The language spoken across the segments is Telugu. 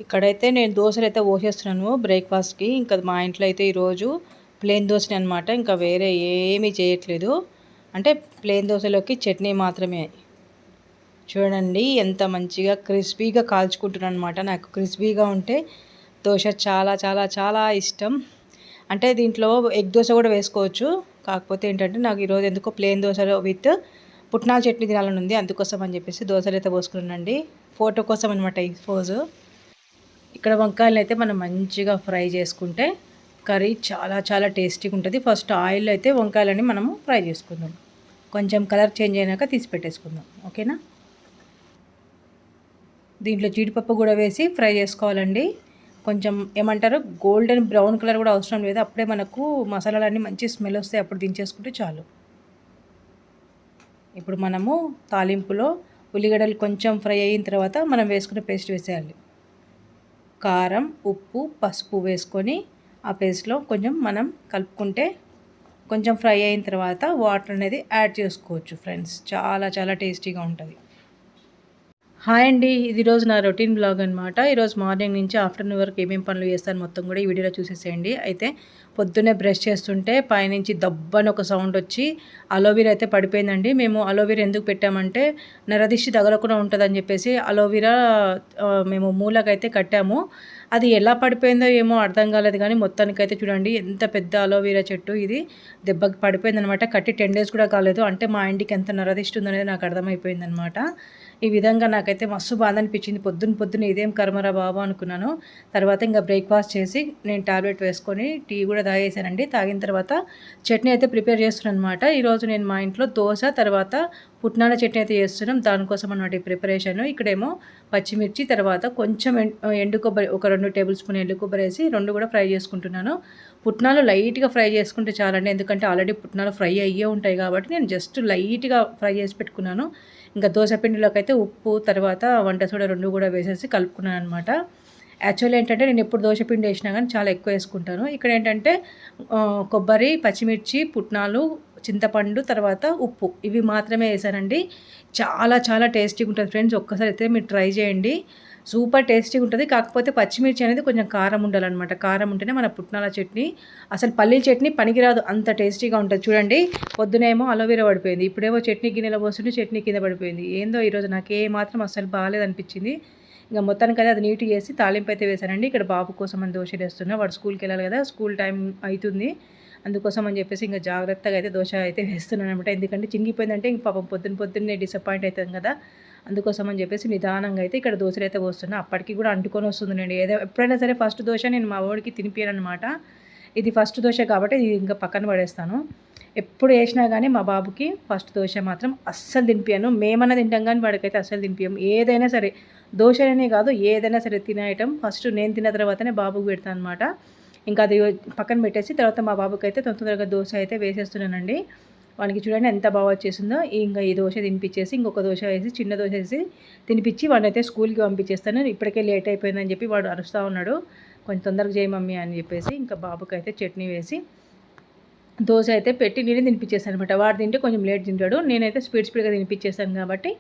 ఇక్కడైతే నేను దోశలైతే పోసేస్తున్నాను బ్రేక్‌ఫాస్ట్‌కి. ఇంకా మా ఇంట్లో అయితే ఈరోజు ప్లెయిన్ దోసనే అనమాట. ఇంకా వేరే ఏమీ చేయట్లేదు. అంటే ప్లెయిన్ దోసలోకి చట్నీ మాత్రమే. చూడండి ఎంత మంచిగా క్రిస్పీగా కాల్చుకుంటున్నాననమాట. నాకు క్రిస్పీగా ఉంటే దోస చాలా చాలా చాలా ఇష్టం. అంటే దీంట్లో ఎగ్ దోస కూడా వేసుకోవచ్చు. కాకపోతే ఏంటంటే నాకు ఈరోజు ఎందుకో ప్లెయిన్ దోసలో విత్ పుట్నాల చట్నీ తినాలని ఉంది. అందుకోసం అని చెప్పేసి దోసలైతే పోసుకున్నానండి. ఫోటో కోసం అనమాట ఈ పోజు. ఇక్కడ వంకాయలైతే మనం మంచిగా ఫ్రై చేసుకుంటే కర్రీ చాలా చాలా టేస్టీగా ఉంటుంది. ఫస్ట్ ఆయిల్ అయితే వంకాయలని మనము ఫ్రై చేసుకుందాం. కొంచెం కలర్ చేంజ్ అయినాక తీసి పెట్టేసుకుందాం. ఓకేనా? దీంట్లో జీడిపప్పు కూడా వేసి ఫ్రై చేసుకోవాలండి. కొంచెం ఏమంటారు గోల్డెన్ బ్రౌన్ కలర్ కూడా అవసరం లేదు. అప్పుడే మనకు మసాలాలన్నీ మంచి స్మెల్ వస్తాయి. అప్పుడు దించేసుకుంటే చాలు. ఇప్పుడు మనము తాలింపులో ఉల్లిగడ్డలు కొంచెం ఫ్రై అయిన తర్వాత మనం వేసుకున్న పేస్ట్ వేసేయాలి. కారం, ఉప్పు, పసుపు వేసుకొని ఆ పేస్ట్లో కొంచెం మనం కలుపుకుంటే కొంచెం ఫ్రై అయిన తర్వాత వాటర్ అనేది యాడ్ చేసుకోవచ్చు ఫ్రెండ్స్. చాలా చాలా టేస్టీగా ఉంటుంది. హాయ్ అండి, ఇది రోజు నా రొటీన్ బ్లాగ్ అనమాట. ఈరోజు మార్నింగ్ నుంచి ఆఫ్టర్నూన్ వరకు ఏమేమి పనులు చేస్తాను మొత్తం కూడా ఈ వీడియోలో చూసేసేయండి. అయితే పొద్దున్నే బ్రష్ చేస్తుంటే పైనుంచి దబ్బని ఒక సౌండ్ వచ్చి అలోవెరా అయితే పడిపోయిందండి. మేము అలోవెరా ఎందుకు పెట్టామంటే నరదిష్టి తగలకుండా ఉంటుందని చెప్పేసి అలోవెరా మేము మూలకైతే కట్టాము. అది ఎలా పడిపోయిందో ఏమో అర్థం కాలేదు, కానీ మొత్తానికైతే చూడండి ఎంత పెద్ద అలోవెరా చెట్టు ఇది దెబ్బకి పడిపోయిందనమాట. కట్టి 10 days కూడా కాలేదు. అంటే మా ఇంటికి ఎంత నరదిష్టి ఉందనేది నాకు అర్థమైపోయిందనమాట. ఈ విధంగా నాకైతే మస్తు బాధ అనిపించింది. పొద్దున్న ఇదేం కర్మరా బాబు అనుకున్నాను. తర్వాత ఇంకా బ్రేక్ఫాస్ట్ చేసి నేను టాబ్లెట్ వేసుకొని టీ కూడా తాగేసానండి. తాగిన తర్వాత చట్నీ అయితే ప్రిపేర్ చేస్తున్నాను అనమాట. ఈరోజు నేను మా ఇంట్లో దోశ తర్వాత పుట్నాల చట్నీ అయితే చేస్తున్నాం. దానికోసం అన్నమాట ఈ ప్రిపరేషన్. ఇక్కడేమో పచ్చిమిర్చి తర్వాత కొంచెం ఎండు కొబ్బరి ఒక 2 టేబుల్ స్పూన్ ఎండు కొబ్బరి వేసి 2 కూడా ఫ్రై చేసుకుంటున్నాను. పుట్నాలు లైట్గా ఫ్రై చేసుకుంటే చాలండి. ఎందుకంటే ఆల్రెడీ పుట్నాలు ఫ్రై అయ్యే ఉంటాయి కాబట్టి నేను జస్ట్ లైట్గా ఫ్రై చేసి పెట్టుకున్నాను. ఇంకా దోశ పిండిలోకి అయితే ఉప్పు తర్వాత వంట సోడా 2 కూడా వేసేసి కలుపుకున్నాను అనమాట. యాక్చువల్లీ ఏంటంటే నేను ఎప్పుడు దోశ పిండి వేసినా కానీ చాలా ఎక్కువ వేసుకుంటాను. ఇక్కడ ఏంటంటే కొబ్బరి, పచ్చిమిర్చి, పుట్నాలు, చింతపండు తర్వాత ఉప్పు ఇవి మాత్రమే వేసానండి. చాలా చాలా టేస్టీగా ఉంటుంది ఫ్రెండ్స్. ఒక్కసారి అయితే మీరు ట్రై చేయండి. సూపర్ టేస్టీగా ఉంటుంది. కాకపోతే పచ్చిమిర్చి అనేది కొంచెం కారం ఉండాలన్నమాట. కారం ఉంటేనే మన పుట్నాల చట్నీ, అసలు పల్లీల చట్నీ పనికిరాదు, అంత టేస్టీగా ఉంటుంది. చూడండి పొద్దునేమో అలోవెరా పడిపోయింది, ఇప్పుడేమో చట్నీ గిన్నెలో పోస్తుంటే చట్నీ కింద పడిపోయింది. ఏందో ఈరోజు నాకు ఏ మాత్రం అసలు బాగాలేదనిపించింది. ఇంకా మొత్తానికైతే అది నీట్గా చేసి తాలింపు అయితే వేసానండి. ఇక్కడ బాబు కోసం అని దోశలు వేస్తున్నా. వాడు స్కూల్కి వెళ్ళాలి కదా, స్కూల్ టైం అవుతుంది. అందుకోసం అని చెప్పేసి ఇంకా జాగ్రత్తగా అయితే దోశ అయితే వేస్తున్నాను అనమాట. ఎందుకంటే చినిగిపోయిందంటే ఇంక పాపం పొద్దున్నే డిసప్పాయింట్ అవుతాం కదా. అందుకోసం అని చెప్పేసి నిదానంగా అయితే ఇక్కడ దోశలు అయితే పోస్తున్నా. అప్పటికి కూడా అంటుకొని వస్తుంది నేను ఎప్పుడైనా సరే ఫస్ట్ దోశ నేను మా వాడికి తినిపియాను అనమాట. ఇది ఫస్ట్ దోశ కాబట్టి ఇది ఇంకా పక్కన పడేస్తాను. ఎప్పుడు వేసినా కానీ మా బాబుకి ఫస్ట్ దోశ మాత్రం అస్సలు తినిపియాను. మేమన్నా తింటాం కానీ వాడికైతే అస్సలు తినిపియం. ఏదైనా సరే దోశనే కాదు ఏదైనా సరే తినే ఐటమ్ ఫస్ట్ నేను తిన్న తర్వాతనే బాబుకి పెడతాను అనమాట. ఇంకా అది పక్కన పెట్టేసి తర్వాత మా బాబుకి అయితే తొందరగా దోశ అయితే వేసేస్తున్నానండి. వానికి చూడండి ఎంత బాగా వచ్చేసిందో. ఇంకా ఈ దోశ తినిపించేసి ఇంకొక దోశ వేసి చిన్న దోశ వేసి తినిపించి వాడినైతే స్కూల్కి పంపించేస్తాను. ఇప్పటికే లేట్ అయిపోయిందని చెప్పి వాడు అరుస్తూ ఉన్నాడు, కొంచెం తొందరగా చేయి మమ్మీ అని చెప్పేసి. ఇంకా బాబుకి అయితే చట్నీ వేసి దోశ అయితే పెట్టి నేనే తినిపించేస్తాను అనమాట. వాడు తింటే కొంచెం లేట్ తింటాడు, నేనైతే స్పీడ్గా తినిపించేస్తాను కాబట్టి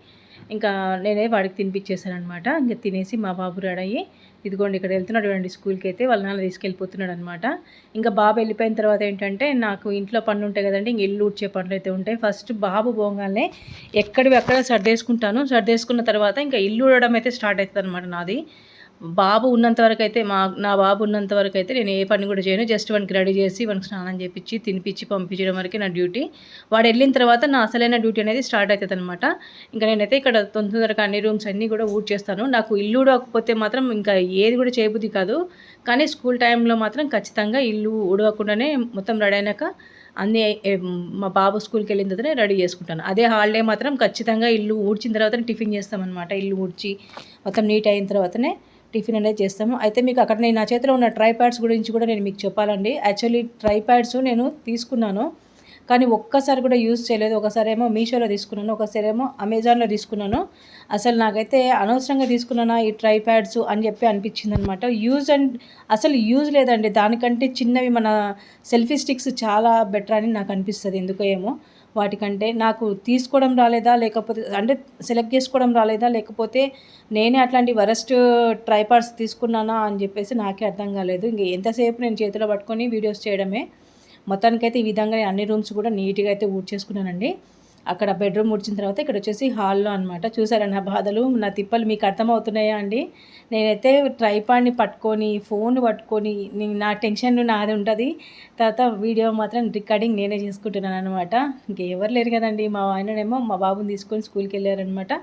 ఇంకా నేనే వాడికి తినిపించేస్తాను అనమాట. ఇంకా తినేసి మా బాబు రెడీ అయ్యి ఇదిగోండి ఇక్కడ వెళ్తున్నాడు చూడండి స్కూల్కి అయితే వాళ్ళ నాన్న తీసుకెళ్ళిపోతున్నాడు అనమాట. ఇంకా బాబు వెళ్ళిపోయిన తర్వాత ఏంటంటే నాకు ఇంట్లో పనులు ఉంటాయి కదండి, ఇంక ఇల్లు ఊడ్చే పనులు అయితే ఉంటాయి. ఫస్ట్ బాబు పోగానే ఎక్కడివి అక్కడ సర్దేసుకుంటాను. సర్దేసుకున్న తర్వాత ఇంకా ఇల్లు ఊడడం అయితే స్టార్ట్ అవుతుంది అనమాట నాది. బాబు ఉన్నంత వరకు అయితే నా బాబు ఉన్నంత వరకు అయితే నేను ఏ పని కూడా చేయను. జస్ట్ వానికి రెడీ చేసి వానికి స్నానం చేపించి తినిపించి పంపించడం వరకే నా డ్యూటీ. వాడు వెళ్ళిన తర్వాత నా అసలైన డ్యూటీ అనేది స్టార్ట్ అవుతుంది అనమాట. ఇంకా నేనైతే ఇక్కడ తొందరగా అన్ని రూమ్స్ అన్నీ కూడా ఊడ్చేస్తాను. నాకు ఇల్లు ఊడకపోతే మాత్రం ఇంకా ఏది కూడా చేయబుద్ధి కాదు. కానీ స్కూల్ టైంలో మాత్రం ఖచ్చితంగా ఇల్లు ఊడవకుండానే మొత్తం రెడీ అయినాక అన్నీ మా బాబు స్కూల్కి వెళ్ళిన తర్వాతనే రెడీ చేసుకుంటాను. అదే హాలిడే మాత్రం ఖచ్చితంగా ఇల్లు ఊడ్చిన తర్వాతనే టిఫిన్ చేస్తామన్నమాట. ఇల్లు ఊడ్చి మొత్తం నీట్ అయిన తర్వాతనే టిఫిన్ అనేది చేస్తాము. అయితే మీకు అక్కడ నేను నా చేతిలో ఉన్న ట్రైప్యాడ్స్ గురించి కూడా నేను మీకు చెప్పాలండి. యాక్చువల్లీ ట్రైప్యాడ్స్ నేను తీసుకున్నాను కానీ ఒక్కసారి కూడా యూజ్ చేయలేదు. ఒకసారి ఏమో మీషోలో తీసుకున్నాను, ఒకసారి ఏమో అమెజాన్లో తీసుకున్నాను. అసలు నాకైతే అనవసరంగా తీసుకున్నానా ఈ ట్రైప్యాడ్స్ అని చెప్పి అనిపించింది అనమాట. అసలు యూజ్ లేదండి. దానికంటే చిన్నవి మన సెల్ఫీ స్టిక్స్ చాలా బెటర్ అని నాకు అనిపిస్తుంది ఎందుకో ఏమో. వాటికంటే నాకు తీసుకోవడం రాలేదా, లేకపోతే అంటే సెలెక్ట్ చేసుకోవడం రాలేదా, లేకపోతే నేనే అట్లాంటి వరస్ట్ ట్రైపాడ్స్ తీసుకున్నానా అని చెప్పేసి నాకే అర్థం కాలేదు. ఇంక ఎంతసేపు నేను చేతిలో పట్టుకొని వీడియోస్ చేయడమే. మొత్తానికైతే ఈ విధంగా అన్ని రూమ్స్ కూడా నీట్గా అయితే ఊడ్చేసుకున్నానండి. అక్కడ బెడ్రూమ్ ఊడ్చిన తర్వాత ఇక్కడ వచ్చేసి హాల్లో అనమాట. చూసారా నా బాధలు, నా తిప్పలు మీకు అర్థమవుతున్నాయా అండి? నేనైతే ట్రైపాడ్ని పట్టుకొని, ఫోన్ పట్టుకొని నా టెన్షన్ నాది ఉంటుంది. తర్వాత వీడియో మాత్రం రికార్డింగ్ నేనే చేసుకుంటున్నాను అనమాట. ఇంకెవరు లేరు కదండి. మా ఆయననేమో మా బాబుని తీసుకొని స్కూల్కి వెళ్ళారనమాట.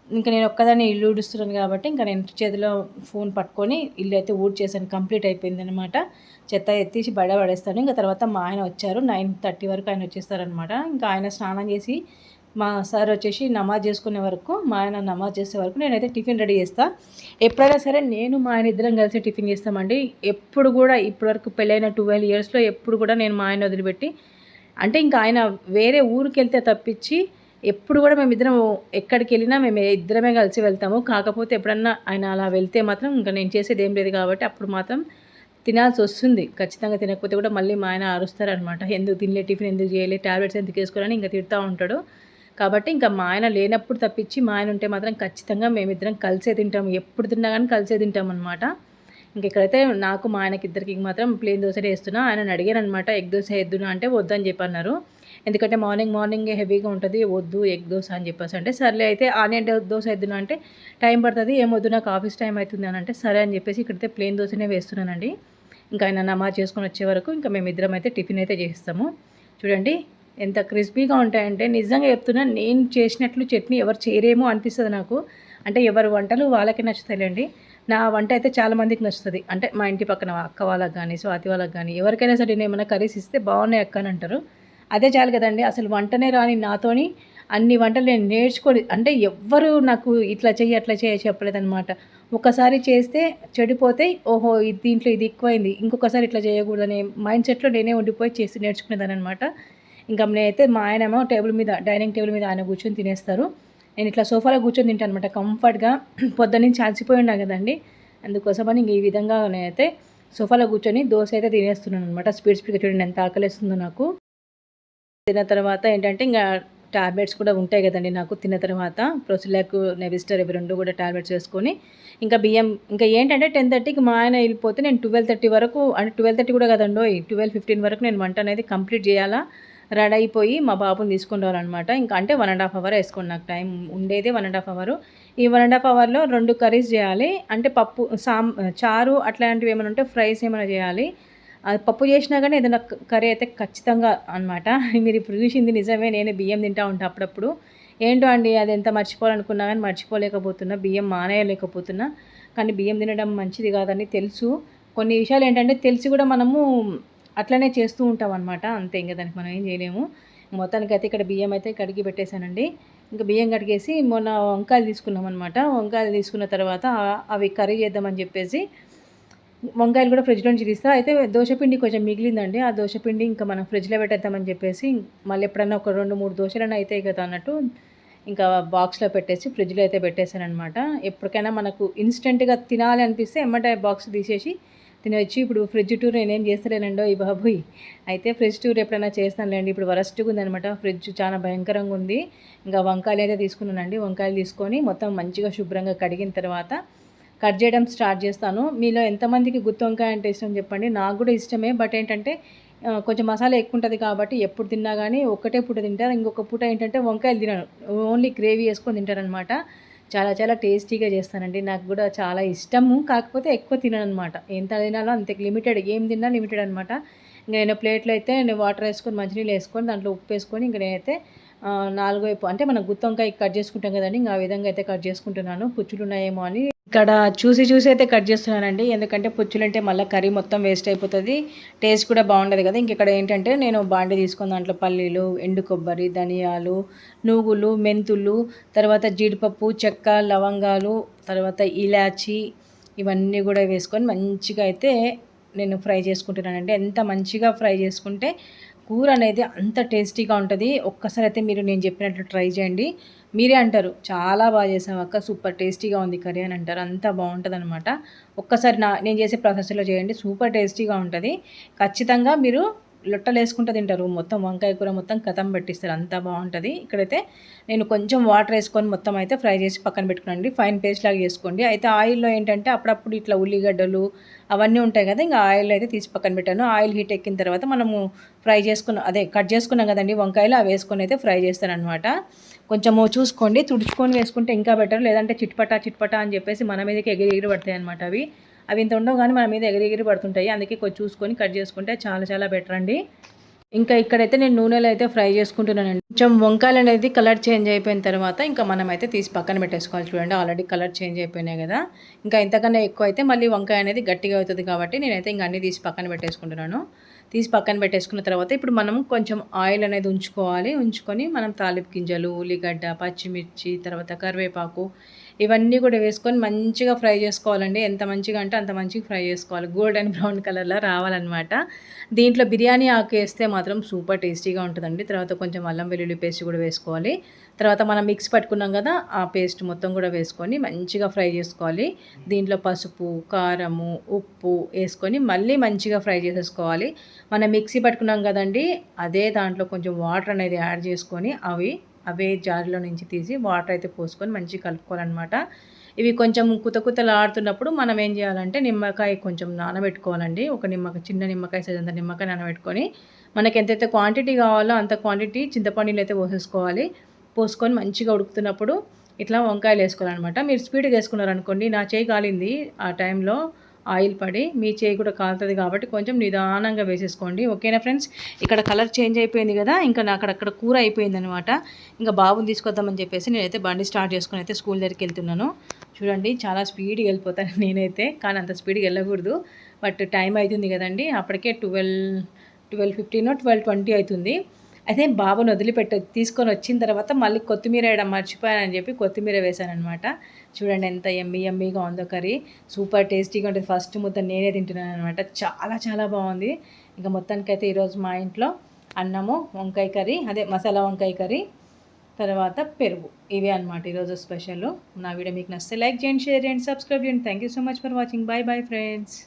ఇంకా నేను ఒక్కదాన్ని ఇల్లు ఊడుస్తున్నాను కాబట్టి ఇంకా నేను చేతిలో ఫోన్ పట్టుకొని ఇల్లు అయితే ఊడ్చేసాను. కంప్లీట్ అయిపోయిందనమాట. చెత్త ఎత్తేసి బయట పడేస్తాను. ఇంకా తర్వాత మా ఆయన వచ్చారు. 9:30 వరకు ఆయన వచ్చేస్తారనమాట. ఇంకా ఆయన స్నానం చేసి మా సార్ వచ్చేసి నమాజ్ చేసుకునే వరకు, మా ఆయన నమాజ్ చేసే వరకు నేనైతే టిఫిన్ రెడీ చేస్తాను. ఎప్పుడైనా సరే నేను మా ఆయన ఇద్దరం కలిసి టిఫిన్ చేస్తామండి. ఎప్పుడు కూడా ఇప్పటివరకు పెళ్ళైన 12 ఇయర్స్లో ఎప్పుడు కూడా నేను మా ఆయన వదిలిపెట్టి, అంటే ఇంకా ఆయన వేరే ఊరికి వెళ్తే తప్పించి ఎప్పుడు కూడా మేమిద్దరం ఎక్కడికి వెళ్ళినా మేము ఇద్దరమే కలిసి వెళ్తాము. కాకపోతే ఎప్పుడన్నా ఆయన అలా వెళ్తే మాత్రం ఇంకా నేను చేసేది ఏం లేదు కాబట్టి అప్పుడు మాత్రం తినాల్సి వస్తుంది. ఖచ్చితంగా తినకపోతే కూడా మళ్ళీ మా ఆయన అరుస్తారనమాట. ఎందుకు తినలే, టిఫిన్ ఎందుకు చేయలే, ట్యాబ్లెట్స్ ఎందుకు వేసుకోవాలని ఇంకా తిడుతూ ఉంటాడు. కాబట్టి ఇంకా మా ఆయన లేనప్పుడు తప్పించి మా ఆయన ఉంటే మాత్రం ఖచ్చితంగా మేమిద్దరం కలిసే తింటాము. ఎప్పుడు తిన్నా కానీ కలిసే తింటాం అనమాట. ఇంక ఇక్కడైతే నాకు మా ఆయనకి ఇద్దరికి మాత్రం ప్లేన్ దోశ వేస్తున్నా. ఆయనను అడిగాను అనమాట, ఎగ్ దోశ వేద్దునా అంటే వద్దని చెప్పన్నారు. ఎందుకంటే మార్నింగే హెవీగా ఉంటుంది, వద్దు ఎగ్ దోశ అని చెప్పేసి అంటే సర్లే అయితే ఆనియన్ దోశ వేద్దునా అంటే టైం పడుతుంది, ఏమొద్దు నాకు ఆఫీస్ టైం అవుతుంది అని అంటే సరే అని చెప్పేసి ఇక్కడైతే ప్లేన్ దోశనే వేస్తున్నానండి. ఇంకా ఆయన నమాజ్ చేసుకొని వచ్చే వరకు ఇంకా మేమిద్దరం అయితే టిఫిన్ అయితే చేస్తాము. చూడండి ఎంత క్రిస్పీగా ఉంటాయంటే నిజంగా చెప్తున్నా, నేను చేసినట్లు చట్నీ ఎవరు చేయరేమో అనిపిస్తుంది నాకు. అంటే ఎవరి వంటలు వాళ్ళకి నచ్చుతాయండి. నా వంట అయితే చాలామందికి నచ్చుతుంది. అంటే మా ఇంటి పక్కన అక్క వాళ్ళకి కానీ, స్వాతి వాళ్ళకి కానీ ఎవరికైనా సరే నేను ఏమైనా కర్రీస్ ఇస్తే బాగున్నాయి అక్క అని అంటారు. అదే చాలు కదండి. అసలు వంటనే రాని నాతోని అన్ని వంటలు నేను నేర్చుకొని, అంటే ఎవ్వరు నాకు ఇట్లా చెయ్యి అట్లా చేయ చెప్పలేదన్నమాట. ఒకసారి చేస్తే చెడిపోతే ఓహో దీంట్లో ఇది ఎక్కువైంది, ఇంకొకసారి ఇట్లా చేయకూడదనే మైండ్ సెట్లో నేనే ఉండిపోయి చేసి నేర్చుకునేదాన్ని అనమాట. ఇంకా నేనైతే మా ఆయనేమో డైనింగ్ టేబుల్ మీద ఆయన కూర్చొని తినేస్తారు. నేను ఇట్లా సోఫాలో కూర్చొని తింటాను అనమాట కంఫర్ట్గా. పొద్దున్నుంచి అలసిపోయి ఉన్నా కదండి, అందుకోసమని ఇంక ఈ విధంగా నేనైతే సోఫాలో కూర్చొని దోశ అయితే తినేస్తున్నాను అనమాట. స్పీడ్గా చూడండి ఎంత ఆకలిస్తుందో నాకు. తిన్న తర్వాత ఏంటంటే ఇంకా టాబ్లెట్స్ కూడా ఉంటాయి కదండి నాకు తిన్న తర్వాత. ప్రొసిలాక్, నెవిస్టర్ ఇవి 2 కూడా టాబ్లెట్స్ వేసుకొని ఇంకా బియ్యం ఇంకా ఏంటంటే 10:30కి మా ఆయన వెళ్ళిపోతే నేను 12:30 వరకు, అంటే 12:30 కూడా కదండో 12:15 వరకు నేను వంట అనేది కంప్లీట్ చేయాలా. రెడీ అయిపోయి మా బాబుని తీసుకొని రావాలన్నమాట. ఇంకా అంటే 1.5 అవర్ వేసుకోండి, నాకు టైం ఉండేదే 1.5 అవర్. ఈ 1.5 అవర్లో 2 కర్రీస్ చేయాలి. అంటే పప్పు, చారు అట్లాంటివి ఏమైనా ఉంటే ఫ్రైస్ ఏమైనా చేయాలి. అది పప్పు చేసినా కానీ ఏదైనా కర్రీ అయితే ఖచ్చితంగా అనమాట. మీరు ఇప్పుడు చూసింది నిజమే, నేను బియ్యం తింటూ ఉంటాను అప్పుడప్పుడు. ఏంటో అండి అది ఎంత మర్చిపోవాలనుకున్నా కానీ మర్చిపోలేకపోతున్నా, బియ్యం మానేయలేకపోతున్నా. కానీ బియ్యం తినడం మంచిది కాదని తెలుసు. కొన్ని విషయాలు ఏంటంటే తెలిసి కూడా మనము అట్లనే చేస్తూ ఉంటాం అనమాట. అంతే, ఇంకా దానికి మనం ఏం చేయలేము. మొత్తానికైతే ఇక్కడ బియ్యం అయితే కడిగి పెట్టేశానండి. ఇంకా బియ్యం కడిగేసి మొన్న వంకాయలు తీసుకున్నాం అనమాట. వంకాయలు తీసుకున్న తర్వాత అవి కర్రీ చేద్దామని చెప్పేసి వంకాయలు కూడా ఫ్రిడ్జ్లో నుంచి తీస్తా. అయితే దోశపిండి కొంచెం మిగిలిందండి. ఆ దోశపిండి ఇంకా మనం ఫ్రిడ్జ్లో పెట్టేద్దామని చెప్పేసి మళ్ళీ ఎప్పుడన్నా ఒక 2-3 దోశలైనా అవుతాయి కదా అన్నట్టు ఇంకా బాక్స్లో పెట్టేసి ఫ్రిడ్జ్లో అయితే పెట్టేశానమాట. ఎప్పటికైనా మనకు ఇన్స్టెంట్గా తినాలి అనిపిస్తే ఎమ్మటే బాక్స్ తీసేసి తినవచ్చు. ఇప్పుడు ఫ్రిడ్జ్ టూర్ నేనేం చేస్తలేనండో ఈ బాబోయ్. అయితే ఫ్రిడ్జ్ టూర్ ఎప్పుడైనా చేస్తానులేండి. ఇప్పుడు వరస్ట్గా ఉందనమాట, ఫ్రిడ్జ్ చాలా భయంకరంగా ఉంది. ఇంకా వంకాయలు అయితే తీసుకున్నానండి. వంకాయలు తీసుకొని మొత్తం మంచిగా శుభ్రంగా కడిగిన తర్వాత కట్ చేయడం స్టార్ట్ చేస్తాను. మీలో ఎంతమందికి గుత్తి వంకాయ అంటే ఇష్టం చెప్పండి. నాకు కూడా ఇష్టమే, బట్ ఏంటంటే కొంచెం మసాలా ఎక్కువ ఉంటుంది కాబట్టి ఎప్పుడు తిన్నా కానీ ఒక్కటే పూట తింటారు. ఇంకొక పూట ఏంటంటే వంకాయలు తినను, ఓన్లీ గ్రేవీ వేసుకొని తింటారనమాట. చాలా చాలా టేస్టీగా చేస్తానండి. నాకు కూడా చాలా ఇష్టము, కాకపోతే ఎక్కువ తినను అనమాట. ఎంత తినాలో అంతే, లిమిటెడ్, ఏం తిన్నా లిమిటెడ్ అనమాట. ఇంకా నేను ప్లేట్లో అయితే నేను వాటర్ వేసుకొని మంచినీళ్ళు వేసుకొని దాంట్లో ఉప్పు వేసుకొని ఇంకా నేనైతే 4 వైపు అంటే మనం గుత్తి వంకాయ కట్ చేసుకుంటాం కదండి, ఇంకా ఆ విధంగా అయితే కట్ చేసుకుంటున్నాను. పుచ్చులు ఉన్నాయేమో అని ఇక్కడ చూసి అయితే కట్ చేస్తున్నానండి. ఎందుకంటే పుచ్చులు అంటే మళ్ళీ కర్రీ మొత్తం వేస్ట్ అయిపోతుంది, టేస్ట్ కూడా బాగుండదు కదా. ఇంక ఇక్కడ ఏంటంటే నేను బాండి తీసుకొని దాంట్లో పల్లీలు, ఎండు కొబ్బరి, ధనియాలు, నువ్వులు, మెంతులు, తర్వాత జీడిపప్పు, చెక్క, లవంగాలు, తర్వాత ఇలాచి ఇవన్నీ కూడా వేసుకొని మంచిగా అయితే నేను ఫ్రై చేసుకుంటున్నానండి. ఎంత మంచిగా ఫ్రై చేసుకుంటే కూర అనేది అంత టేస్టీగా ఉంటుంది. ఒక్కసారి అయితే మీరు నేను చెప్పినట్లు ట్రై చేయండి. మీరే అంటారు చాలా బాగా చేసావు అక్క, సూపర్ టేస్టీగా ఉంది కర్రీ అని అంటారు. అంత బాగుంటుంది అనమాట. ఒక్కసారి నేను చేసే ప్రాసెస్లో చేయండి, సూపర్ టేస్టీగా ఉంటుంది. ఖచ్చితంగా మీరు లొట్టలేసుకుంటూ తింటారు. మొత్తం వంకాయ కూర మొత్తం కతం పెట్టిస్తారు. అంత బావుంటది. ఇక్కడైతే నేను కొంచెం వాటర్ ఏసుకొని మొత్తం అయితే ఫ్రై చేసి పక్కన పెట్టుకున్నానండి. ఫైన్ పేస్ట్ లాగా చేసుకోండి. అయితే ఆయిల్‌లో ఏంటంటే అప్పుడప్పుడు ఇట్లా ఉల్లిగడ్డలు అవన్నీ ఉంటాయి కదా! ఇంక ఆయిల్‌లో అయితే తీసి పక్కన పెట్టాను. ఆయిల్ హీట్ ఎక్కిన తర్వాత మనము ఫ్రై చేసుకున్న అదే కట్ చేసుకున్నాం కదండీ వంకాయలు అవి వేసుకొని అయితే ఫ్రై చేస్తాననమాట. కొంచెము చూసుకోండి. తుడుచుకొని వేసుకుంటే ఇంకా బెటర్. లేదంటే చిట్పటా చిట్పటా అని చెప్పేసి మన మీదకి ఎగిరి ఎగిరి పడతాయన్నమాట అవి. అవి ఇంత ఉండవు గానీ మన మీద ఎగిరి ఎగిరి పడుతుంటాయి. అందుకే కొంచెం చూసుకొని కట్ చేసుకుంటే చాలా చాలా బెటర్ అండి. ఇంకా ఇక్కడైతే నేను నూనెలో అయితే ఫ్రై చేసుకుంటున్నానండి. కొంచెం వంకాయలనేది కలర్ చేంజ్ అయిపోయిన తర్వాత ఇంకా మనమైతే తీసి పక్కన పెట్టేసుకోవాలి. చూడండి ఆల్రెడీ కలర్ చేంజ్ అయిపోయినాయి కదా! ఇంకా ఇంతకన్నా ఎక్కువ అయితే మళ్ళీ వంకాయ అనేది గట్టిగా అవుతుంది కాబట్టి నేనైతే ఇంక అన్నీ తీసి పక్కన పెట్టేసుకుంటున్నాను. తీసి పక్కన పెట్టేసుకున్న తర్వాత ఇప్పుడు మనం కొంచెం ఆయిల్ అనేది ఉంచుకోవాలి. ఉంచుకొని మనం తాలింపు గింజలు, ఉల్లిగడ్డ, పచ్చిమిర్చి, తర్వాత కరివేపాకు ఇవన్నీ కూడా వేసుకొని మంచిగా ఫ్రై చేసుకోవాలండి. ఎంత మంచిగా అంటే అంత మంచిగా ఫ్రై చేసుకోవాలి. గోల్డెన్ బ్రౌన్ కలర్‌లో రావాలనమాట. దీంట్లో బిర్యానీ ఆకు ఏస్తే మాత్రం సూపర్ టేస్టీగా ఉంటదండి. తర్వాత కొంచెం అల్లం వెల్లుల్లి పేస్ట్ కూడా వేసుకోవాలి. తర్వాత మనం మిక్స్ పట్టుకున్నాం కదా! ఆ పేస్ట్ మొత్తం కూడా వేసుకొని మంచిగా ఫ్రై చేసుకోవాలి. దీంట్లో పసుపు, కారము, ఉప్పు ఏసుకొని మళ్ళీ మంచిగా ఫ్రై చేసేసుకోవాలి. మనం మిక్సీ పట్టుకున్నాం కదండీ! అదే దాంట్లో కొంచెం వాటర్ అనేది యాడ్ చేసుకొని అవే జార్‌లో నుంచి తీసి వాటర్ అయితే పోసుకొని మంచిగా కలుపుకోవాలనమాట. ఇవి కొంచెం కుతకుతలాడుతున్నప్పుడు మనం ఏం చేయాలంటే నిమ్మకాయ కొంచెం నానబెట్టుకోవాలండి. ఒక చిన్న నిమ్మకాయ సైజ్ అంత నిమ్మకాయ నానబెట్టుకొని మనకి ఎంతైతే క్వాంటిటీ కావాలో అంత క్వాంటిటీ చింతపండు నీళ్ళైతే పోసేసుకోవాలి. పోసుకొని మంచిగా ఉడుకుతున్నప్పుడు ఇట్లా వంకాయలు వేసుకోవాలనమాట. మీరు స్పీడ్‌గా వేసుకున్నారనుకోండి నా చెయ్యి కాలింది ఆ టైంలో ఆయిల్ పడి. మీ చేయి కూడా కాలుతది కాబట్టి కొంచెం నిదానంగా వేసేసుకోండి. ఓకేనా ఫ్రెండ్స్? ఇక్కడ కలర్ చేంజ్ అయిపోయింది కదా! ఇంకా అక్కడ కూర అయిపోయిందనమాట. ఇంకా బాబుని తీసుకొద్దామని చెప్పేసి నేనైతే బండి స్టార్ట్ చేసుకొని అయితే స్కూల్ దగ్గరికి వెళ్తున్నాను. చూడండి చాలా స్పీడ్‌గా వెళ్ళిపోతాను నేనైతే. కానీ అంత స్పీడ్‌గా వెళ్ళకూడదు. బట్ టైం అయితుంది కదండీ! అప్పటికే 12:15 12:20 అయితుంది. అయితే బాబుని తీసుకొని వచ్చిన తర్వాత మళ్ళీ కొత్తిమీర వేయడం మర్చిపోయానని చెప్పి కొత్తిమీర వేశాననమాట. చూడండి ఎంత యమ్మీగా ఉందో కర్రీ. సూపర్ టేస్టీగా ఉంటుంది. ఫస్ట్ ముద్ద నేనే తింటున్నాననమాట. చాలా చాలా బాగుంది. ఇంకా మొత్తానికైతే ఈరోజు మా ఇంట్లో అన్నము, వంకాయ కర్రీ అదే మసాలా వంకాయ కర్రీ, తర్వాత పెరుగు ఇవే అనమాట ఈరోజు స్పెషల్. నా వీడియో మీకు నచ్చితే లైక్ చేయండి, షేర్ చేయండి, సబ్స్క్రైబ్ చేయండి. Thank you so much for watching. Bye bye friends.